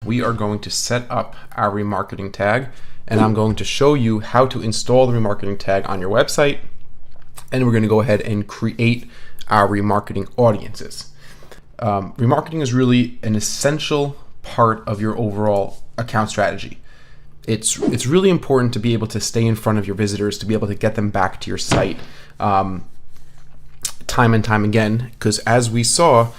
we are going to set up our remarketing tag, and I'm going to show you how to install the remarketing tag on your website, and we're going to go ahead and create our remarketing audiences. Remarketing is really an essential part of your overall account strategy. It's really important to be able to stay in front of your visitors, to be able to get them back to your site time and time again, because as we saw,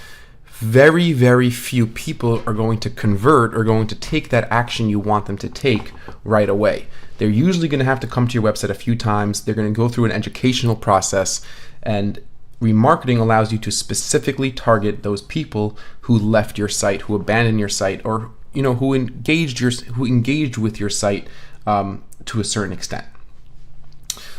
very, very few people are going to convert or going to take that action you want them to take right away. They're usually going to have to come to your website a few times. They're going to go through an educational process, and remarketing allows you to specifically target those people who left your site, who abandoned your site, or who engaged with your site to a certain extent.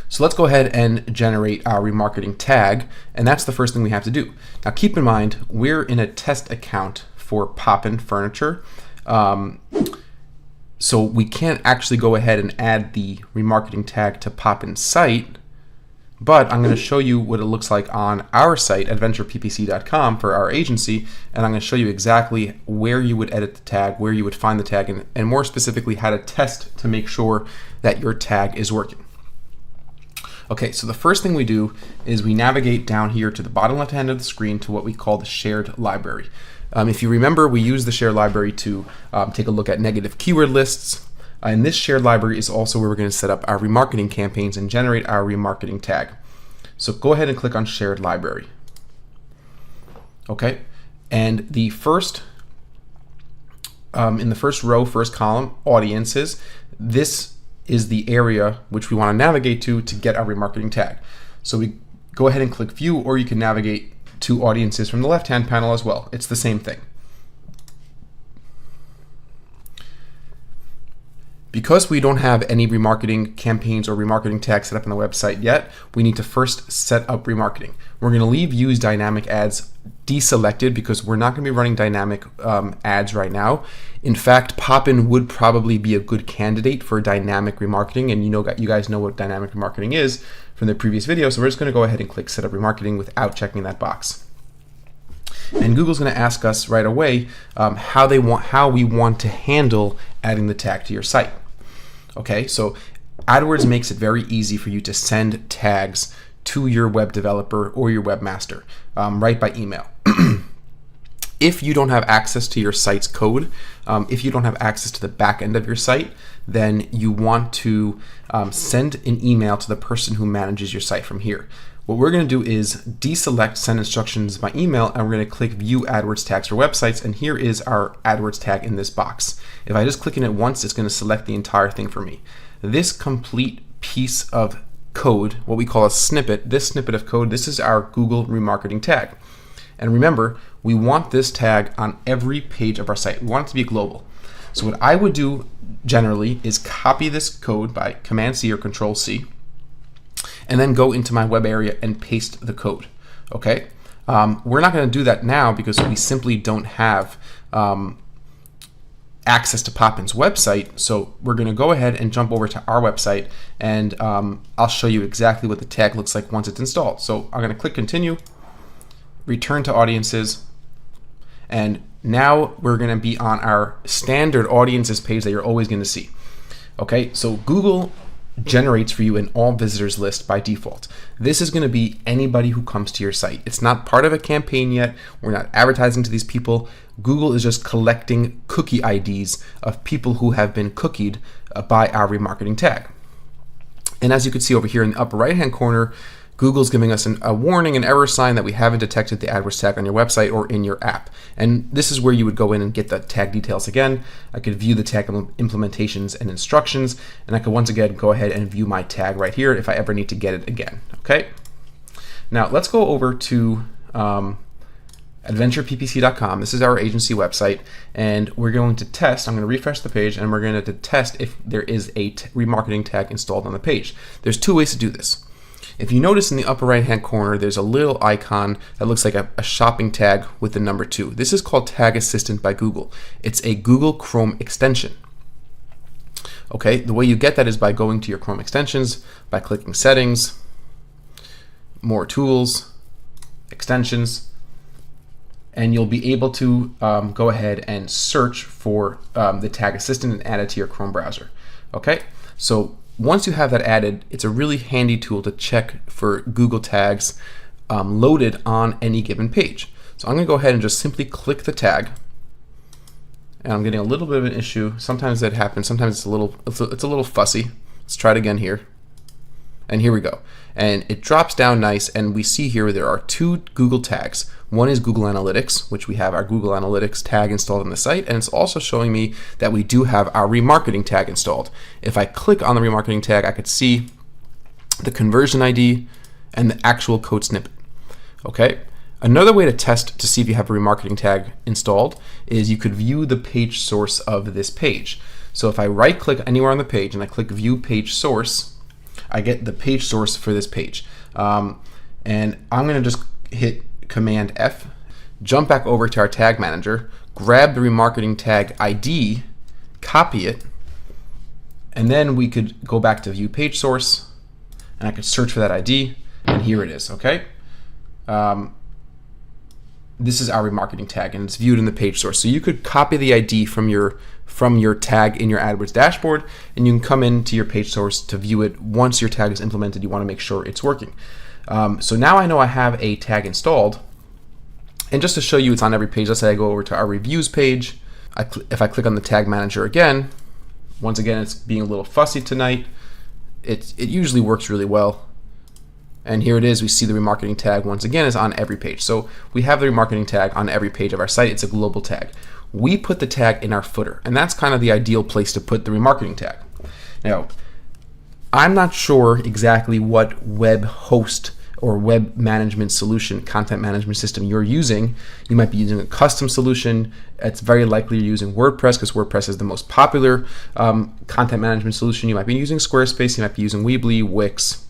So let's go ahead and generate our remarketing tag, and that's the first thing we have to do. Now keep in mind, we're in a test account for Poppin Furniture, so we can't actually go ahead and add the remarketing tag to Poppin's site, but I'm going to show you what it looks like on our site, adventureppc.com, for our agency, and I'm going to show you exactly where you would edit the tag, where you would find the tag, and more specifically how to test to make sure that your tag is working. Okay, so the first thing we do is we navigate down here to the bottom left hand of the screen to what we call the shared library. If you remember, we use the shared library to take a look at negative keyword lists, and this shared library is also where we're going to set up our remarketing campaigns and generate our remarketing tag. So go ahead and click on shared library. Okay, and the first in the first row, first column, audiences, this is the area which we want to navigate to get our remarketing tag. So we go ahead and click view, or you can navigate to audiences from the left hand panel as well. It's the same thing. Because we don't have any remarketing campaigns or remarketing tags set up on the website yet, we need to first set up remarketing. We're going to leave use dynamic ads deselected because we're not going to be running dynamic ads right now. In fact, Poppin would probably be a good candidate for dynamic remarketing, and you guys know what dynamic remarketing is from the previous video, so we're just going to go ahead and click set up remarketing without checking that box. And Google's going to ask us right away how we want to handle adding the tag to your site. Okay, so AdWords makes it very easy for you to send tags to your web developer or your webmaster right by email. If you don't have access to your site's code, if you don't have access to the back end of your site, then you want to send an email to the person who manages your site from here. What we're going to do is deselect send instructions by email, and we're going to click view AdWords tags for websites, and here is our AdWords tag in this box. If I just click in it once, it's going to select the entire thing for me. This complete piece of code, what we call a snippet, this snippet of code, this is our Google remarketing tag. And remember, we want this tag on every page of our site. We want it to be global. So what I would do generally is copy this code by Command-C or Control-C, and then go into my web area and paste the code. Okay, we're not going to do that now because we simply don't have access to Poppin's website. So we're going to go ahead and jump over to our website, and I'll show you exactly what the tag looks like once it's installed. So I'm going to click continue, return to audiences, and now we're going to be on our standard audiences page that you're always going to see. Okay, so Google generates for you an all visitors list by default. This is going to be anybody who comes to your site. It's not part of a campaign yet. We're not advertising to these people. Google is just collecting cookie IDs of people who have been cookied by our remarketing tag. And as you can see over here in the upper right hand corner, Google's giving us a warning, an error sign that we haven't detected the AdWords tag on your website or in your app. And this is where you would go in and get the tag details again. I could view the tag implementations and instructions, and I could once again go ahead and view my tag right here if I ever need to get it again. Okay. Now let's go over to adventureppc.com. This is our agency website, and we're going to test. I'm going to refresh the page, and we're going to test if there is a remarketing tag installed on the page. There's two ways to do this. If you notice in the upper right hand corner, there's a little icon that looks like a shopping tag with the number 2. This is called Tag Assistant by Google. It's a Google Chrome extension. Okay, the way you get that is by going to your Chrome extensions, by clicking Settings, More Tools, Extensions, and you'll be able to go ahead and search for the tag assistant and add it to your Chrome browser. Okay, so once you have that added, it's a really handy tool to check for Google tags loaded on any given page. So I'm going to go ahead and just simply click the tag, and I'm getting a little bit of an issue. Sometimes that happens. Sometimes it's a little fussy. Let's try it again here. And here we go. And it drops down nice, and we see here there are two Google tags. One is Google Analytics, which we have our Google Analytics tag installed on the site, and it's also showing me that we do have our remarketing tag installed. If I click on the remarketing tag, I could see the conversion ID and the actual code snippet. Okay. Another way to test to see if you have a remarketing tag installed is you could view the page source of this page. So if I right click anywhere on the page and I click view page source, I get the page source for this page. And I'm going to just hit Command F, jump back over to our tag manager, grab the remarketing tag ID, copy it, and then we could go back to view page source, and I could search for that ID, and here it is. Okay. This is our remarketing tag, and it's viewed in the page source. So you could copy the ID from your tag in your AdWords dashboard, and you can come into your page source to view it. Once your tag is implemented, you want to make sure it's working. So now I know I have a tag installed, and just to show you it's on every page, let's say I go over to our reviews page. If I click on the tag manager again, once again it's being a little fussy tonight. It usually works really well. And here it is. We see the remarketing tag once again is on every page. So we have the remarketing tag on every page of our site. It's a global tag. We put the tag in our footer, and that's kind of the ideal place to put the remarketing tag. Now, I'm not sure exactly what web host or web management solution, content management system you're using. You might be using a custom solution. It's very likely you're using WordPress, because WordPress is the most popular content management solution. You might be using Squarespace. You might be using Weebly, Wix,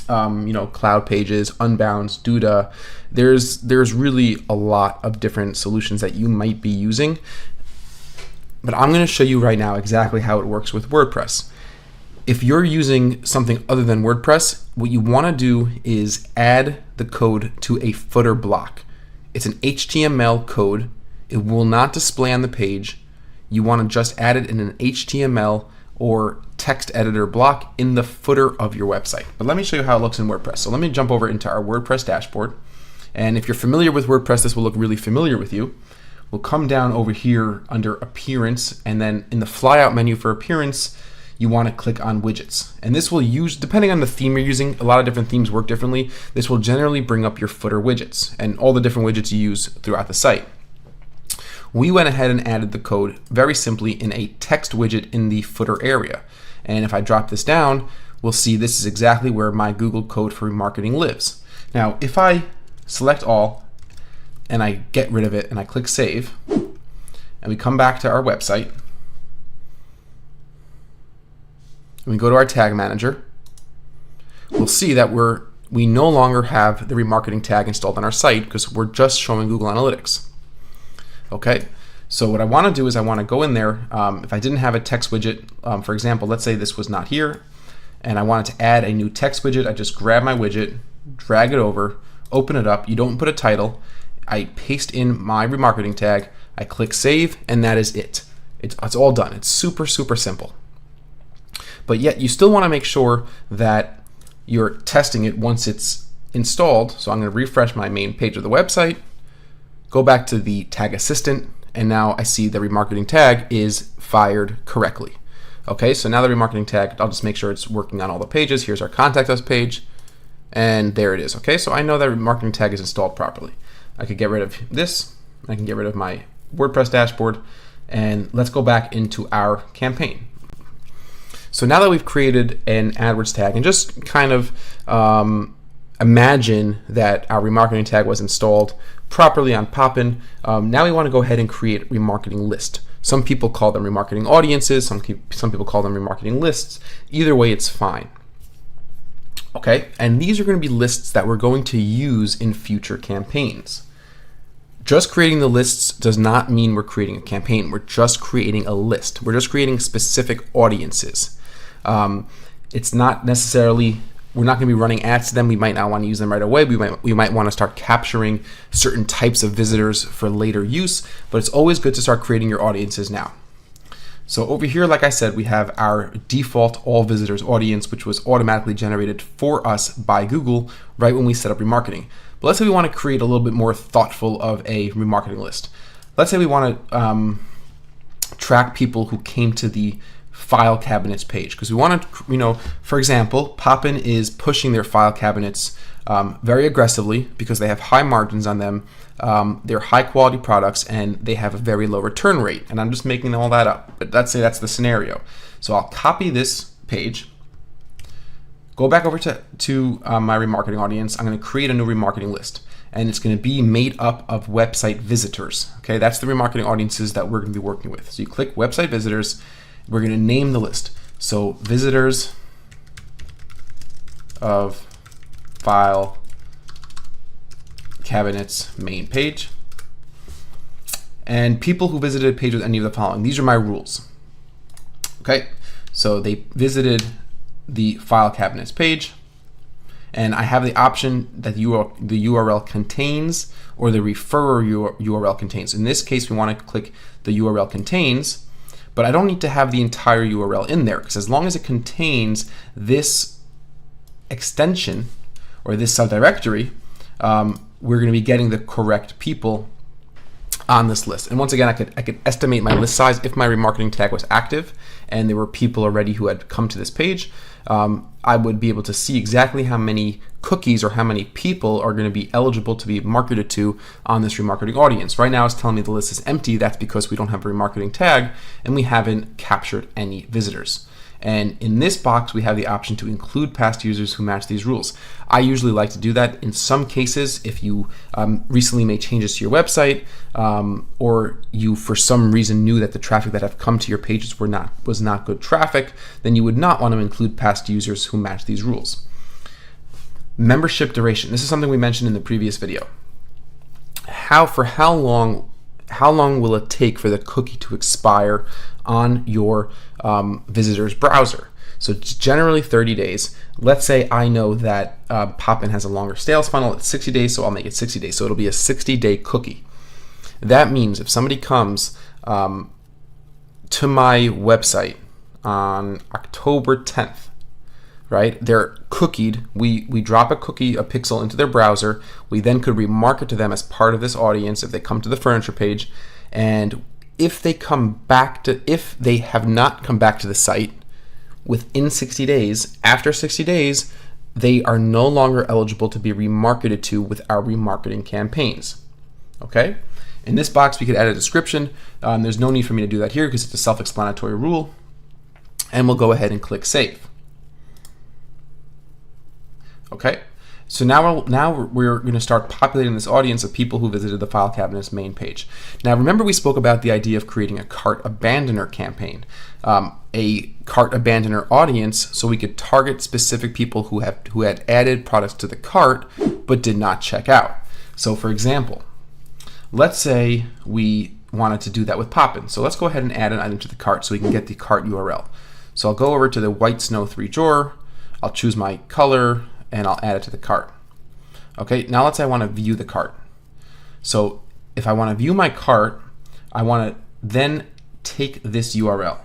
Cloud Pages, Unbounce, Duda. There's really a lot of different solutions that you might be using, but I'm going to show you right now exactly how it works with WordPress. If you're using something other than WordPress, what you want to do is add the code to a footer block. It's an HTML code. It will not display on the page. You want to just add it in an HTML or text editor block in the footer of your website. But let me show you how it looks in WordPress. So let me jump over into our WordPress dashboard. And if you're familiar with WordPress, this will look really familiar with you. We'll come down over here under Appearance, and then in the flyout menu for Appearance, you want to click on Widgets. And this will use, depending on the theme you're using, a lot of different themes work differently. This will generally bring up your footer widgets and all the different widgets you use throughout the site. We went ahead and added the code very simply in a text widget in the footer area. And if I drop this down, we'll see this is exactly where my Google code for remarketing lives. Now, if I select all and I get rid of it and I click Save, and we come back to our website, and we go to our tag manager, we'll see that we no longer have the remarketing tag installed on our site because we're just showing Google Analytics. Okay, so what I want to do is I want to go in there. If I didn't have a text widget, for example, let's say this was not here, and I wanted to add a new text widget, I just grab my widget, drag it over, open it up. You don't put a title. I paste in my remarketing tag, I click Save, and that is it. It's all done. It's super, super simple. But yet you still want to make sure that you're testing it once it's installed. So I'm going to refresh my main page of the website, go back to the tag assistant, and now I see the remarketing tag is fired correctly. Okay, so now the remarketing tag, I'll just make sure it's working on all the pages. Here's our contact us page, and there it is. Okay, so I know that remarketing tag is installed properly. I could get rid of this. I can get rid of my WordPress dashboard, and let's go back into our campaign. So now that we've created an AdWords tag, and just kind of imagine that our remarketing tag was installed properly on Poppin, now we want to go ahead and create a remarketing list. Some people call them remarketing audiences, some people call them remarketing lists. Either way, it's fine. Okay, and these are going to be lists that we're going to use in future campaigns. Just creating the lists does not mean we're creating a campaign. We're just creating a list. We're just creating specific audiences. It's not necessarily we're not going to be running ads to them. We might not want to use them right away. We might want to start capturing certain types of visitors for later use, but it's always good to start creating your audiences now. So over here, like I said, we have our default all visitors audience, which was automatically generated for us by Google right when we set up remarketing. But let's say we want to create a little bit more thoughtful of a remarketing list. Let's say we want to track people who came to the file cabinets page, because we want to, for example, Poppin is pushing their file cabinets very aggressively because they have high margins on them. They're high quality products and they have a very low return rate. And I'm just making all that up, but let's say that's the scenario. So I'll copy this page, go back over to my remarketing audience. I'm going to create a new remarketing list, and it's going to be made up of website visitors. Okay, that's the remarketing audiences that we're going to be working with. So you click website visitors. We're going to name the list. So visitors of file cabinets main page, and people who visited a page with any of the following. These are my rules. Okay, so they visited the file cabinets page, and I have the option that the URL contains or the referrer URL contains. In this case, we want to click the URL contains, but I don't need to have the entire URL in there, because as long as it contains this extension or this subdirectory, we're going to be getting the correct people on this list. And once again, I could estimate my list size if my remarketing tag was active and there were people already who had come to this page. I would be able to see exactly how many cookies or how many people are going to be eligible to be marketed to on this remarketing audience. Right now it's telling me the list is empty. That's because we don't have a remarketing tag and we haven't captured any visitors. And in this box, we have the option to include past users who match these rules. I usually like to do that in some cases. If you recently made changes to your website, or you for some reason knew that the traffic that have come to your pages was not good traffic, then you would not want to include past users who match these rules. Membership duration. This is something we mentioned in the previous video. How long will it take for the cookie to expire on your visitor's browser? So it's generally 30 days. Let's say I know that Poppin has a longer sales funnel at 60 days, so I'll make it 60 days. So it'll be a 60-day cookie. That means if somebody comes to my website on October 10th, right? They're cookied. We drop a cookie, a pixel into their browser. We then could remarket to them as part of this audience if they come to the furniture page. And if they have not come back to the site within 60 days, after 60 days, they are no longer eligible to be remarketed to with our remarketing campaigns. Okay? In this box, we could add a description. There's no need for me to do that here because it's a self-explanatory rule. And we'll go ahead and click Save. Okay, so now we're going to start populating this audience of people who visited the file cabinet's main page. Now remember, we spoke about the idea of creating a cart abandoner campaign, a cart abandoner audience, so we could target specific people who had added products to the cart but did not check out. So for example, let's say we wanted to do that with Poppin. So let's go ahead and add an item to the cart so we can get the cart URL. So I'll go over to the white snow 3 drawer. I'll choose my color and I'll add it to the cart. Okay, now let's say I want to view the cart. So if I want to view my cart, I want to then take this URL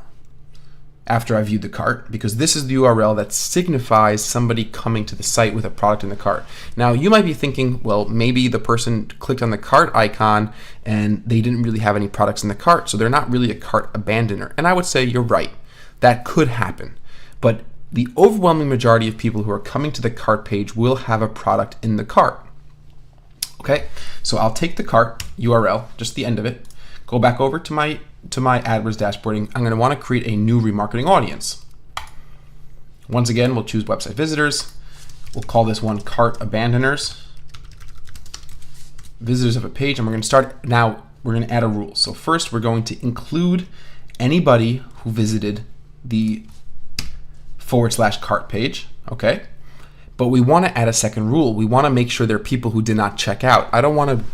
after I viewed the cart, because this is the URL that signifies somebody coming to the site with a product in the cart. Now you might be thinking, well, maybe the person clicked on the cart icon and they didn't really have any products in the cart, so they're not really a cart abandoner. And I would say you're right, that could happen. But the overwhelming majority of people who are coming to the cart page will have a product in the cart. Okay, so I'll take the cart URL, just the end of it, go back over to my AdWords dashboarding. I'm going to want to create a new remarketing audience. Once again, we'll choose website visitors. We'll call this one cart abandoners, visitors of a page, and we're going to start now. We're going to add a rule. So first, we're going to include anybody who visited the /cart page, okay? But we want to add a second rule. We want to make sure there are people who did not check out. I don't want to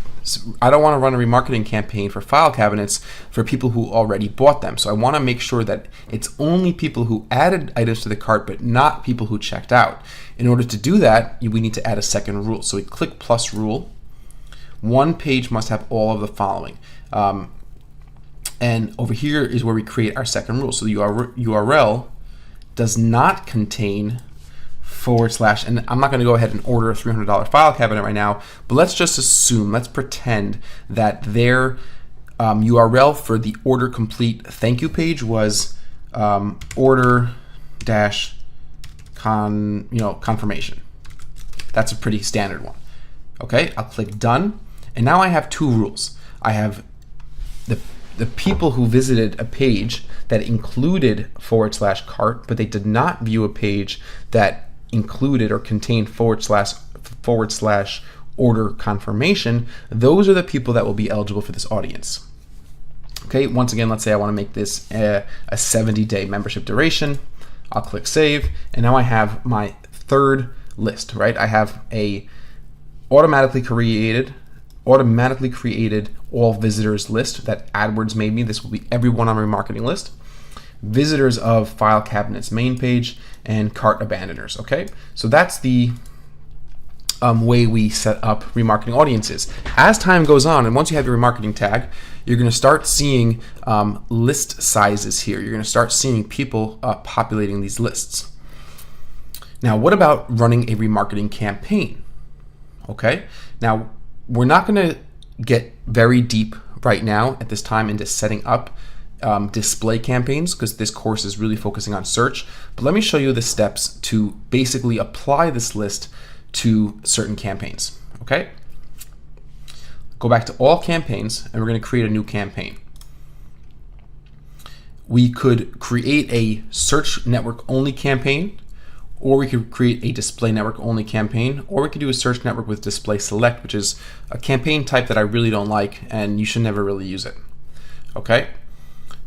I don't want to run a remarketing campaign for file cabinets for people who already bought them. So I want to make sure that it's only people who added items to the cart, but not people who checked out. In order to do that, we need to add a second rule. So we click plus rule. One page must have all of the following. And over here is where we create our second rule. So the URL does not contain / and I'm not going to go ahead and order a $300 file cabinet right now, but let's just assume, let's pretend that their URL for the order complete thank you page was order dash confirmation. That's a pretty standard one. Okay, I'll click done, and now I have two rules. I have the people who visited a page that included / cart, but they did not view a page that included or contained / order confirmation. Those are the people that will be eligible for this audience. Okay, once again, let's say I want to make this a 70-day membership duration. I'll click save, and now I have my third list, right? I have a automatically created all visitors list that AdWords made me. This will be everyone on my remarketing list. Visitors of file cabinets main page, and cart abandoners. Okay, so that's the way we set up remarketing audiences. As time goes on, and once you have your remarketing tag, you're going to start seeing list sizes here. You're going to start seeing people populating these lists. Now, what about running a remarketing campaign? Okay, now we're not going to get very deep right now at this time into setting up display campaigns, because this course is really focusing on search. But let me show you the steps to basically apply this list to certain campaigns. Okay, go back to all campaigns, and we're going to create a new campaign. We could create a search network only campaign, or we could create a display network only campaign, or we could do a search network with display select, which is a campaign type that I really don't like, and you should never really use it. Okay,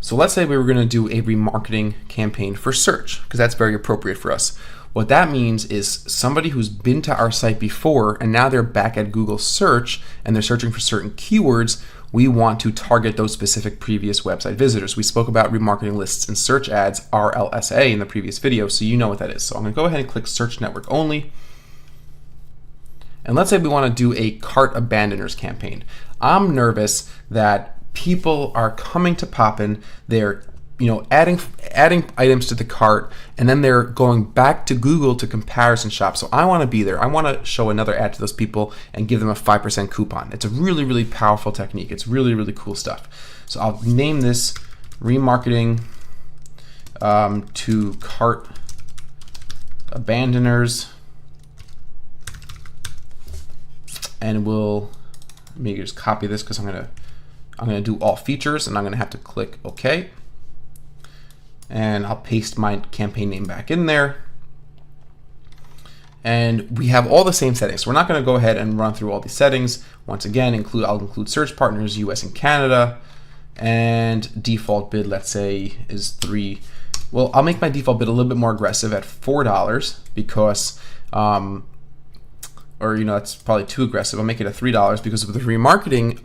so let's say we were going to do a remarketing campaign for search, because that's very appropriate for us. What that means is somebody who's been to our site before and now they're back at Google search and they're searching for certain keywords, we want to target those specific previous website visitors. We spoke about remarketing lists and search ads, RLSA, in the previous video, so you know what that is. So I'm going to go ahead and click search network only. And let's say we want to do a cart abandoners campaign. I'm nervous that people are coming to Poppin, they're adding items to the cart, and then they're going back to Google to comparison shop. So I want to be there. I want to show another ad to those people and give them a 5% coupon. It's a really, really powerful technique. It's really, really cool stuff. So I'll name this remarketing to cart abandoners, and let me just copy this because I'm gonna do all features, and I'm gonna have to click OK. And I'll paste my campaign name back in there. And we have all the same settings. So we're not going to go ahead and run through all these settings. Once again, I'll include search partners, US and Canada, and default bid, let's say, is 3. Well, I'll make my default bid a little bit more aggressive at $4 because, that's probably too aggressive. I'll make it at $3 because with the remarketing,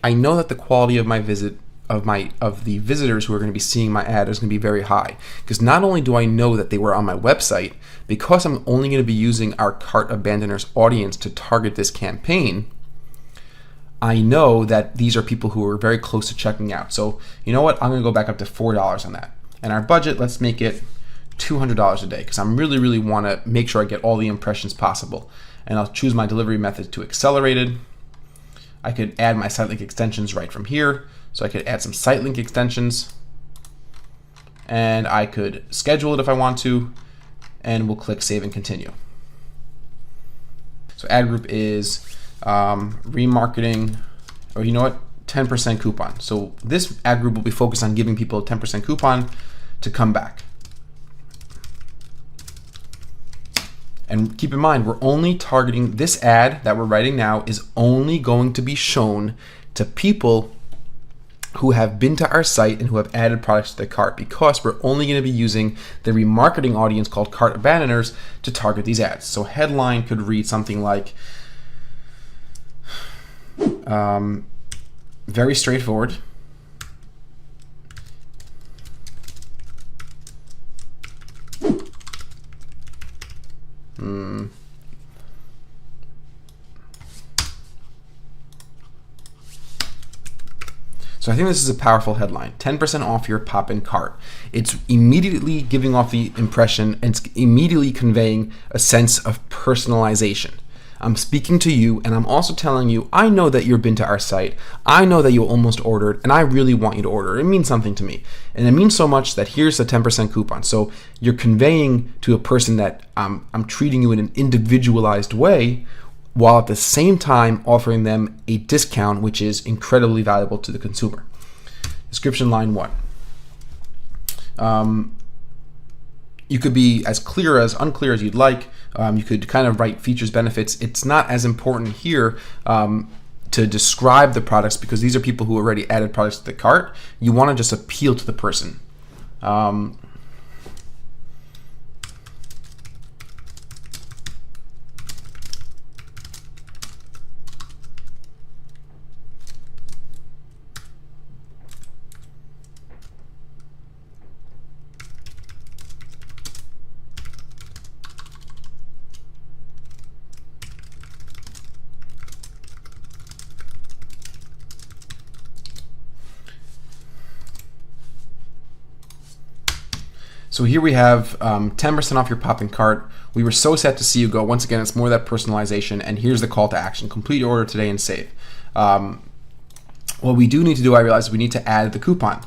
I know that the quality of my visit of the visitors who are going to be seeing my ad is going to be very high, because not only do I know that they were on my website, because I'm only going to be using our cart abandoners audience to target this campaign, I know that these are people who are very close to checking out. So you know what, I'm going to go back up to $4 on that. And our budget, let's make it $200 a day, because I'm really want to make sure I get all the impressions possible. And I'll choose my delivery method to accelerated. I could add my site link extensions right from here. So I could add some site link extensions, and I could schedule it if I want to, and we'll click save and continue. So ad group is remarketing, or 10% coupon. So this ad group will be focused on giving people a 10% coupon to come back. And keep in mind, we're only targeting this ad that we're writing now is only going to be shown to people who have been to our site and who have added products to their cart, because we're only going to be using the remarketing audience called cart abandoners to target these ads. So headline could read something like, Very straightforward. So I think this is a powerful headline. 10% off your pop-in cart. It's immediately giving off the impression and it's immediately conveying a sense of personalization. I'm speaking to you and I'm also telling you, I know that you've been to our site. I know that you almost ordered and I really want you to order. It means something to me. And it means so much that here's a 10% coupon. So you're conveying to a person that I'm treating you in an individualized way, while at the same time offering them a discount, which is incredibly valuable to the consumer. Description line 1. You could be as clear as unclear as you'd like. You could kind of write features, benefits. It's not as important here to describe the products because these are people who already added products to the cart. You want to just appeal to the person. So here we have 10% off your pop-in cart. We were so set to see you go. Once again, it's more that personalization, and here's the call to action. Complete your order today and save. What we do need to do, I realize, we need to add the coupon.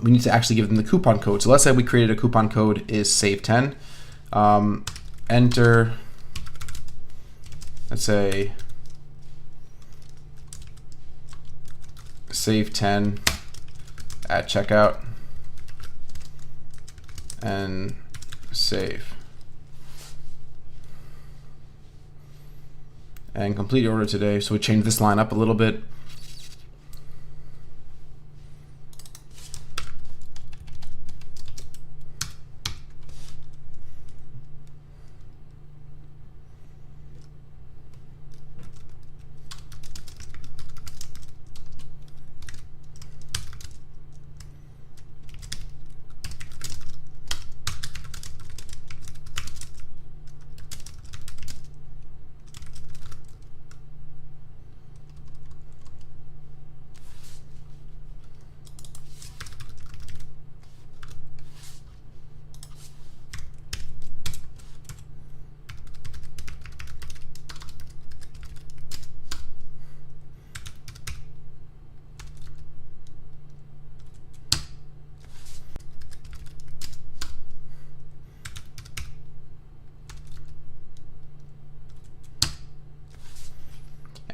We need to actually give them the coupon code. So let's say we created a coupon code is save10. Enter, let's say, save10 at checkout. And save. And complete your order today. So we change this line up a little bit.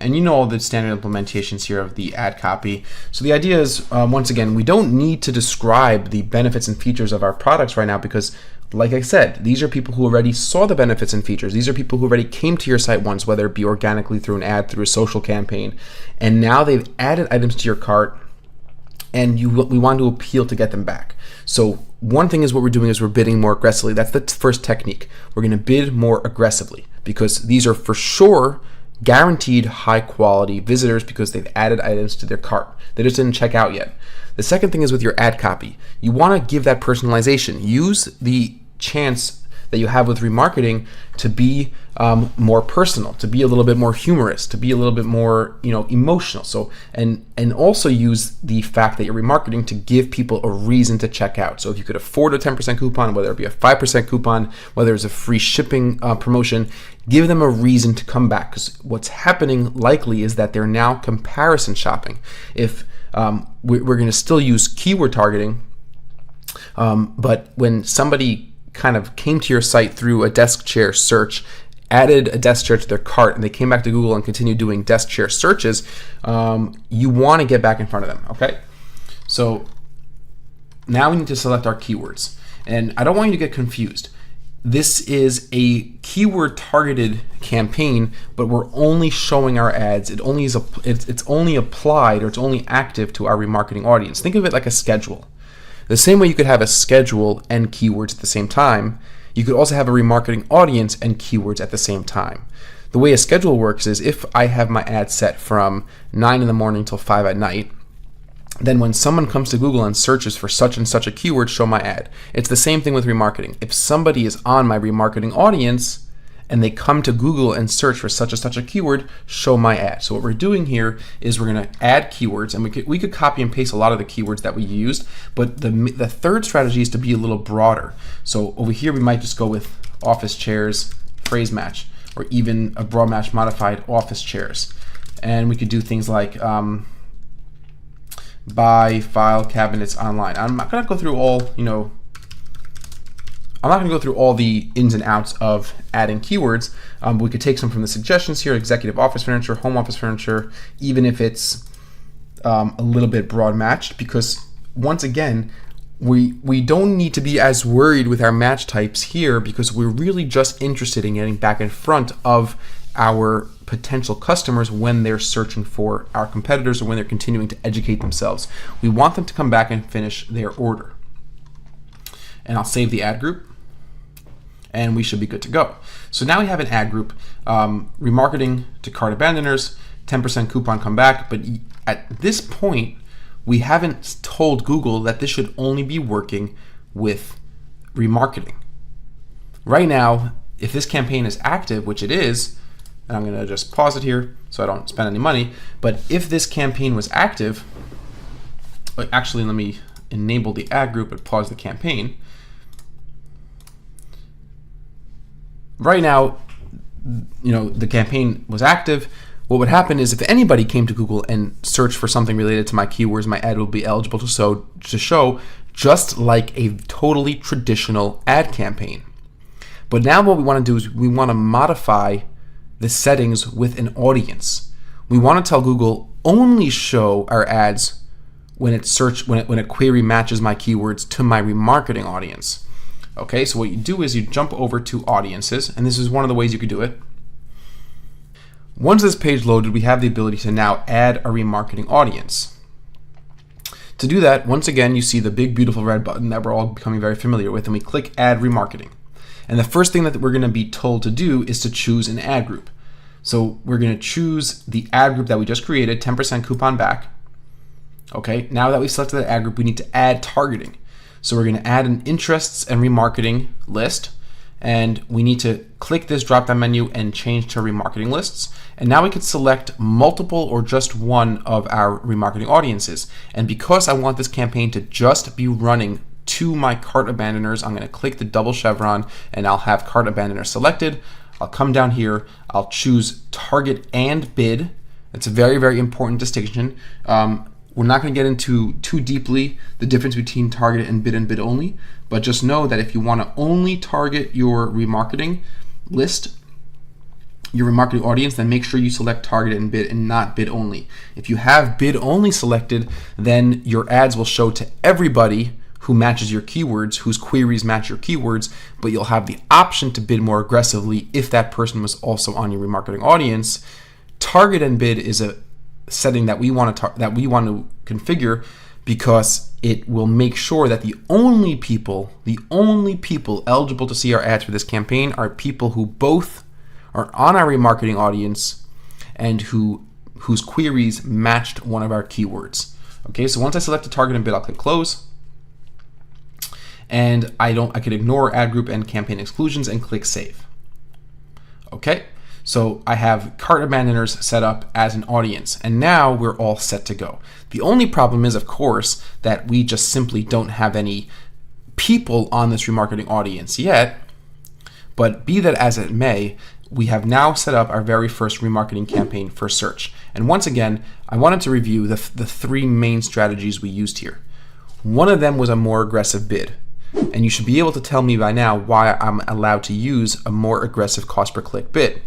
And you know all the standard implementations here of the ad copy. So the idea is, once again, we don't need to describe the benefits and features of our products right now because, like I said, these are people who already saw the benefits and features. These are people who already came to your site once, whether it be organically through an ad, through a social campaign, and now they've added items to your cart, and we want to appeal to get them back. So one thing is what we're doing is we're bidding more aggressively. That's the first technique. We're going to bid more aggressively because these are for sure guaranteed high quality visitors because they've added items to their cart. They just didn't check out yet. The second thing is with your ad copy. You want to give that personalization. Use the chance that you have with remarketing to be more personal, to be a little bit more humorous, to be a little bit more emotional. So and also use the fact that you're remarketing to give people a reason to check out. So if you could afford a 10% coupon, whether it be a 5% coupon, whether it's a free shipping promotion, give them a reason to come back. Because what's happening likely is that they're now comparison shopping. If we're going to still use keyword targeting, but when somebody kind of came to your site through a desk chair search, added a desk chair to their cart, and they came back to Google and continued doing desk chair searches, you want to get back in front of them, okay? So now we need to select our keywords. And I don't want you to get confused. This is a keyword targeted campaign, but we're only showing our ads. It's only applied, or it's only active to our remarketing audience. Think of it like a schedule. The same way you could have a schedule and keywords at the same time, you could also have a remarketing audience and keywords at the same time. The way a schedule works is if I have my ad set from 9 in the morning till 5 at night, then when someone comes to Google and searches for such and such a keyword, show my ad. It's the same thing with remarketing. If somebody is on my remarketing audience and they come to Google and search for such and such a keyword, show my ad. So what we're doing here is we're going to add keywords, and we could copy and paste a lot of the keywords that we used, but the third strategy is to be a little broader. So over here we might just go with office chairs, phrase match, or even a broad match modified office chairs. And we could do things like buy file cabinets online. I'm not going to go through all, I'm not going to go through all the ins and outs of adding keywords. But we could take some from the suggestions here: executive office furniture, home office furniture, even if it's a little bit broad matched, because once again, we don't need to be as worried with our match types here, because we're really just interested in getting back in front of our potential customers when they're searching for our competitors or when they're continuing to educate themselves. We want them to come back and finish their order. And I'll save the ad group, and we should be good to go. So now we have an ad group, remarketing to cart abandoners, 10% coupon come back, but at this point, we haven't told Google that this should only be working with remarketing. Right now, if this campaign is active, which it is, and I'm going to just pause it here so I don't spend any money, but if this campaign was active, actually let me enable the ad group and pause the campaign. Right now, the campaign was active. What would happen is if anybody came to Google and searched for something related to my keywords, my ad would be eligible to show just like a totally traditional ad campaign. But now what we want to do is we want to modify the settings with an audience. We want to tell Google only show our ads when a query matches my keywords to my remarketing audience. Okay, so what you do is you jump over to audiences, and this is one of the ways you could do it. Once this page loaded, we have the ability to now add a remarketing audience. To do that, once again, you see the big beautiful red button that we're all becoming very familiar with, and we click add remarketing. And the first thing that we're going to be told to do is to choose an ad group. So we're going to choose the ad group that we just created, 10% coupon back. Okay, now that we've selected the ad group, we need to add targeting. So we're going to add an interests and remarketing list, and we need to click this drop-down menu and change to remarketing lists. And now we could select multiple or just one of our remarketing audiences. And because I want this campaign to just be running to my cart abandoners, I'm going to click the double chevron and I'll have cart abandoner selected. I'll come down here, I'll choose target and bid. It's a very, very important distinction. We're not going to get into too deeply the difference between target and bid only, but just know that if you want to only target your remarketing list, your remarketing audience, then make sure you select target and bid and not bid only. If you have bid only selected, then your ads will show to everybody who matches your keywords, whose queries match your keywords, but you'll have the option to bid more aggressively if that person was also on your remarketing audience. Target and bid is a setting that we want to configure because it will make sure that the only people eligible to see our ads for this campaign are people who both are on our remarketing audience and whose queries matched one of our keywords. Okay, so once I select the target and bid, I'll click close. And I can ignore ad group and campaign exclusions and click save. Okay, so I have cart abandoners set up as an audience, and now we're all set to go. The only problem is, of course, that we just simply don't have any people on this remarketing audience yet, but be that as it may, we have now set up our very first remarketing campaign for search. And once again, I wanted to review the three main strategies we used here. One of them was a more aggressive bid. And you should be able to tell me by now why I'm allowed to use a more aggressive cost per click bid.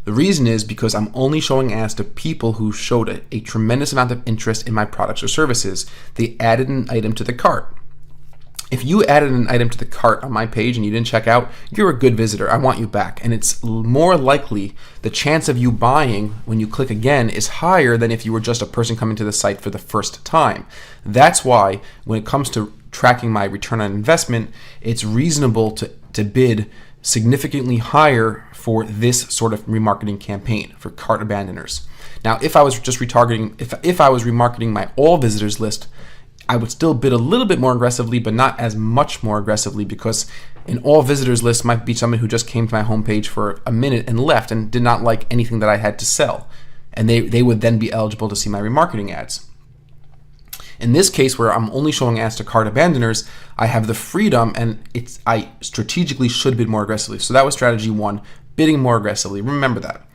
The reason is because I'm only showing ads to people who showed a tremendous amount of interest in my products or services. They added an item to the cart. If you added an item to the cart on my page and you didn't check out, you're a good visitor. I want you back. And it's more likely the chance of you buying when you click again is higher than if you were just a person coming to the site for the first time. That's why when it comes to tracking my return on investment, it's reasonable to bid significantly higher for this sort of remarketing campaign for cart abandoners. Now, if I was just retargeting, if I was remarketing my all visitors list, I would still bid a little bit more aggressively, but not as much more aggressively, because an all visitors list might be someone who just came to my homepage for a minute and left and did not like anything that I had to sell. And they would then be eligible to see my remarketing ads. In this case, where I'm only showing ads to cart abandoners, I have the freedom, and I strategically should bid more aggressively. So that was strategy 1, bidding more aggressively. Remember that.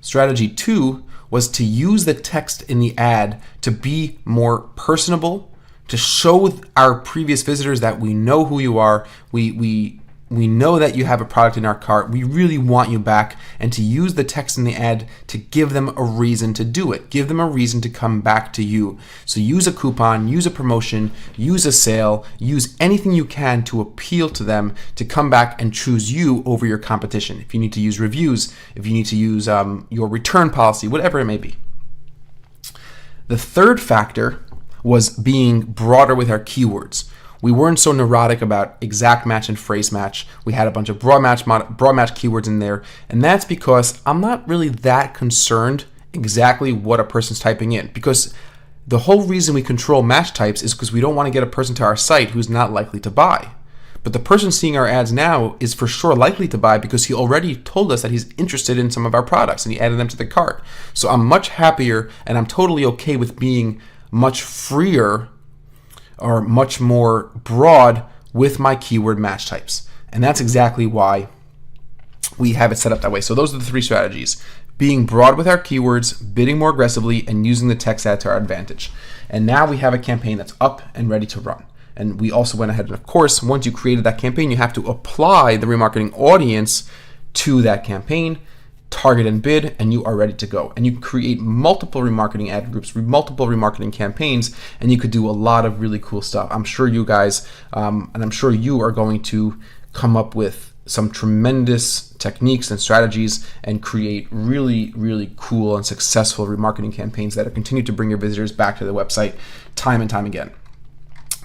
Strategy 2 was to use the text in the ad to be more personable, to show our previous visitors that we know who you are, we know that you have a product in our cart, we really want you back, and to use the text in the ad to give them a reason to do it, give them a reason to come back to you. So use a coupon, use a promotion, use a sale, use anything you can to appeal to them to come back and choose you over your competition. If you need to use reviews, if you need to use your return policy, whatever it may be. The third factor was being broader with our keywords. We weren't so neurotic about exact match and phrase match. We had a bunch of broad match keywords in there, and that's because I'm not really that concerned exactly what a person's typing in, because the whole reason we control match types is because we don't want to get a person to our site who's not likely to buy. But the person seeing our ads now is for sure likely to buy because he already told us that he's interested in some of our products and he added them to the cart. So I'm much happier, and I'm totally okay with being much freer or much more broad with my keyword match types. And that's exactly why we have it set up that way. So those are the 3 strategies: being broad with our keywords, bidding more aggressively, and using the text ad to our advantage. And now we have a campaign that's up and ready to run. And we also went ahead and, of course, once you created that campaign, you have to apply the remarketing audience to that campaign, target and bid, and you are ready to go. And you can create multiple remarketing ad groups, multiple remarketing campaigns, and you could do a lot of really cool stuff. I'm sure you guys, and I'm sure you are going to come up with some tremendous techniques and strategies and create really, really cool and successful remarketing campaigns that will continue to bring your visitors back to the website time and time again.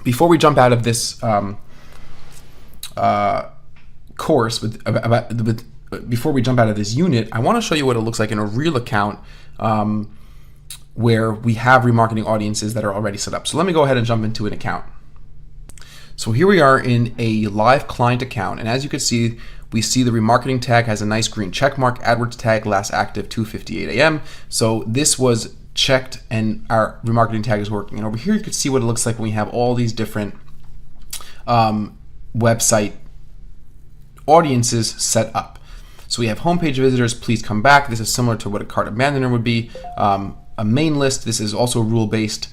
Before we jump out of this course before we jump out of this unit, I want to show you what it looks like in a real account where we have remarketing audiences that are already set up. So let me go ahead and jump into an account. So here we are in a live client account, and as you can see, we see the remarketing tag has a nice green check mark, AdWords tag last active 2:58 a.m. So this was checked and our remarketing tag is working. And over here you can see what it looks like when we have all these different website audiences set up. So we have homepage visitors, please come back. This is similar to what a cart abandoner would be. A main list, this is also rule-based.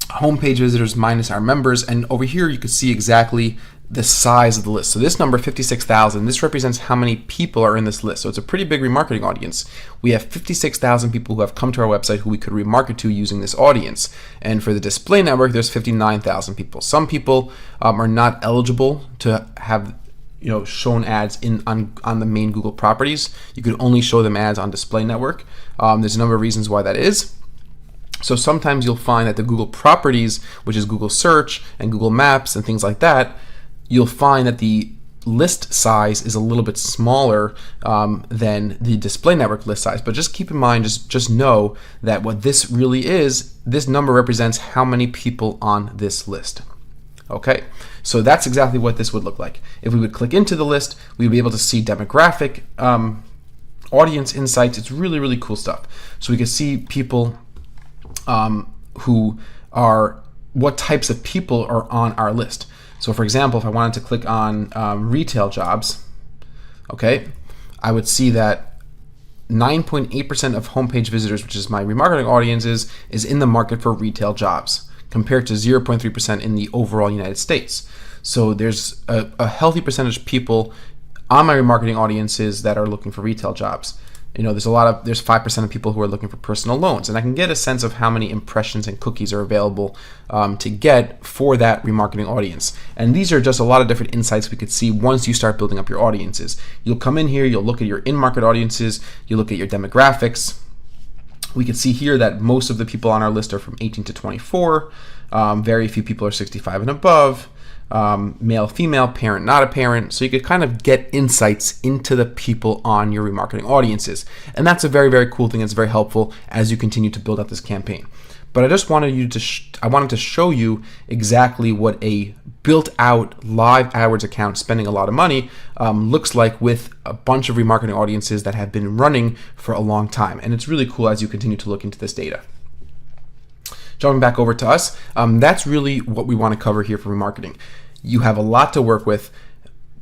Homepage visitors minus our members, and over here you can see exactly the size of the list. So this number 56,000, this represents how many people are in this list. So it's a pretty big remarketing audience. We have 56,000 people who have come to our website who we could remarket to using this audience. And for the display network, there's 59,000 people. Some people are not eligible to have shown ads on the main Google properties. You could only show them ads on display network. There's a number of reasons why that is. So sometimes you'll find that the Google properties, which is Google search and Google Maps and things like that, you'll find that the list size is a little bit smaller than the display network list size. But just keep in mind, just know that what this really is, this number represents how many people on this list. Okay, so that's exactly what this would look like. If we would click into the list, we'd be able to see demographic, audience insights. It's really, really cool stuff. So we can see people who are, what types of people are on our list. So for example, if I wanted to click on retail jobs, okay, I would see that 9.8% of homepage visitors, which is my remarketing audiences, is in the market for retail jobs, compared to 0.3% in the overall United States. So there's a healthy percentage of people on my remarketing audiences that are looking for retail jobs. There's 5% of people who are looking for personal loans, and I can get a sense of how many impressions and cookies are available to get for that remarketing audience. And these are just a lot of different insights we could see once you start building up your audiences. You'll come in here, you'll look at your in-market audiences, you look at your demographics. We can see here that most of the people on our list are from 18 to 24. Very few people are 65 and above. male, female, parent, not a parent. So you could kind of get insights into the people on your remarketing audiences. And that's a very, very cool thing. It's very helpful as you continue to build out this campaign. But I just wanted I wanted to show you exactly what a built-out live AdWords account spending a lot of money looks like with a bunch of remarketing audiences that have been running for a long time. And it's really cool as you continue to look into this data. Jumping back over to us, that's really what we want to cover here for remarketing. You have a lot to work with.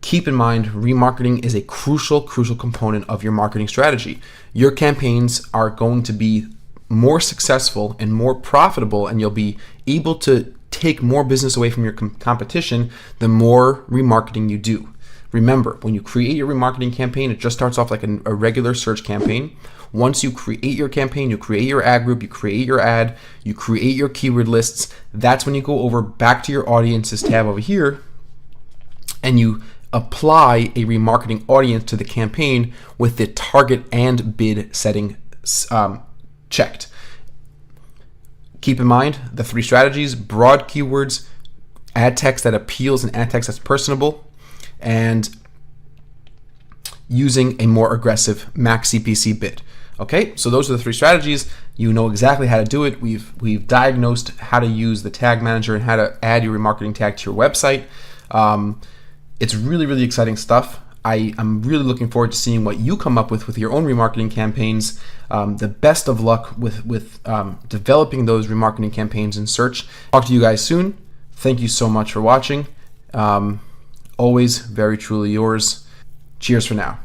Keep in mind, remarketing is a crucial component of your marketing strategy. Your campaigns are going to be more successful and more profitable, and you'll be able to take more business away from your competition the more remarketing you do. Remember, when you create your remarketing campaign, it just starts off like a regular search campaign. Once you create your campaign, you create your ad group, you create your ad, you create your keyword lists. That's when you go over back to your audiences tab over here and you apply a remarketing audience to the campaign with the target and bid setting checked. Keep in mind the 3 strategies: broad keywords, ad text that appeals and ad text that's personable, and using a more aggressive max CPC bid. Okay, so those are the 3 strategies. You know exactly how to do it. We've diagnosed how to use the tag manager and how to add your remarketing tag to your website. It's really exciting stuff. I'm really looking forward to seeing what you come up with your own remarketing campaigns. The best of luck with developing those remarketing campaigns in search. Talk to you guys soon. Thank you so much for watching. Always very truly yours. Cheers for now.